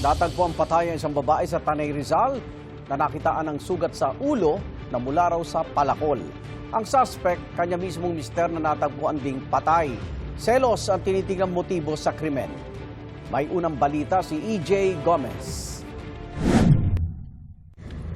Natagpo ang patay ang isang babae sa Tanay Rizal na nakitaan ng sugat sa ulo na mula raw sa palakol. Ang suspect, kanya mismong mister na natagpuan ding patay. Selos ang tinitigang motibo sa krimen. May unang balita si EJ Gomez.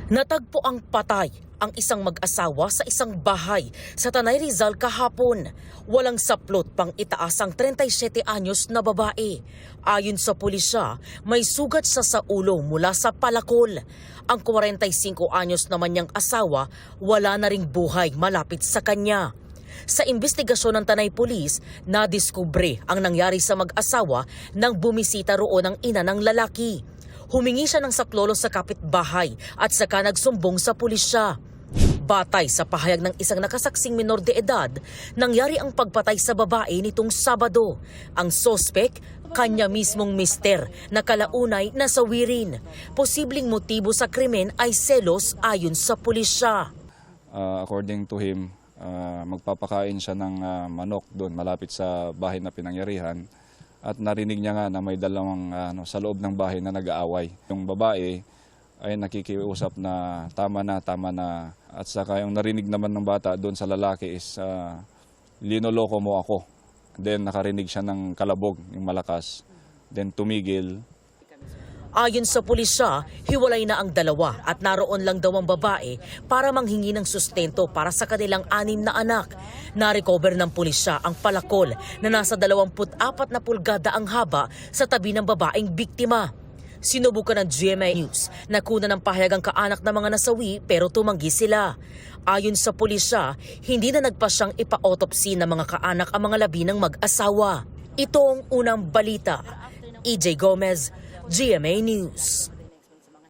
Natagpo ang patay ang isang mag-asawa sa isang bahay sa Tanay Rizal kahapon. Walang saplot pang itaas ang 37 anyos na babae. Ayon sa pulisya, may sugat sa ulo mula sa palakol. Ang 45 anyos naman niyang asawa, wala na ring buhay malapit sa kanya. Sa investigasyon ng Tanay Police, nadiskubre ang nangyari sa mag-asawa nang bumisita roon ang ina ng lalaki. Humingi siya ng saklolo sa kapitbahay at saka nagsumbong sa pulisya. Batay sa pahayag ng isang nakasaksing minor de edad, nangyari ang pagpatay sa babae nitong Sabado. Ang sospek, kanya mismong mister na kalaunay nasawirin. Posibleng motibo sa krimen ay selos ayon sa pulisya. According to him, magpapakain siya ng manok doon malapit sa bahay na pinangyarihan. At narinig niya nga na may dalawang sa loob ng bahay na nag-aaway. Yung babae ay nakikiusap na tama na. At saka yung narinig naman ng bata doon sa lalaki is linoloko mo ako. Then nakarinig siya ng kalabog, yung malakas. Then tumigil. Ayon sa pulisya, hiwalay na ang dalawa at naroon lang daw ang babae para manghingi ng sustento para sa kanilang 6 na anak. Na-recover ng pulisya ang palakol na nasa 24 na pulgada ang haba sa tabi ng babaeng biktima. Sinubukan ng GMA News na kuna ng pahayag ang kaanak ng mga nasawi pero tumanggi sila. Ayon sa pulisya, hindi na nagpasyang ipa-autopsy ng mga kaanak ang mga labi ng mag-asawa. Ito ang unang balita. EJ Gomez, GMA News.